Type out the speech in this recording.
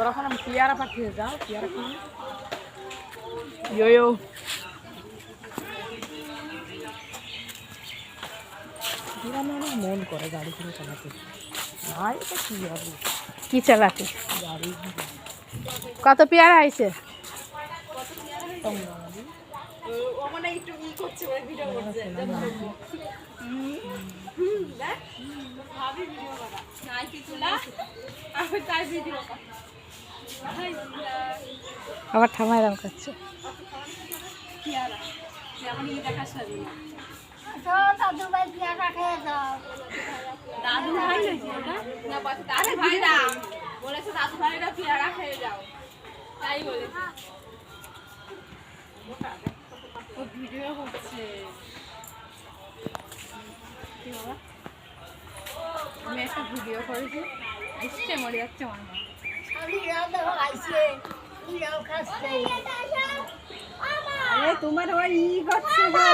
ওরকম পেয়ারা পাঠিয়ে যাও পেয়ারা কিনে ইয়ো আমার মন করে গাড়ি কিনে চালাতে না এটা কি হবে কি চালাতে গাড়ি কত পেয়ারা আইছে ও মানে একটু ই করছে ওই ভিডিও করছে ভাবি ভিডিও করা নাই কি তুলা আমি তাই ভিডিও করা আবার ঠামাই দাম করছে পেয়ারা যেমন ই দেখাস না দাদু ভাই পেয়ারা খেয়ে যাও। দাদু ভাই নাকি ওটা না বলছে দাদু ভাইরা বলেছে দাদু ভাইরা পেয়ারা খেয়ে যাও তাই বলেছে ও ভিডিও করছে কি বাবা আমি একটা ভিডিও করেছি এসছে মরে যাচ্ছে আমার মা আমি রাধা খাইছে ইরাও খাচ্ছে আরে তোমার ওই ই করছে গো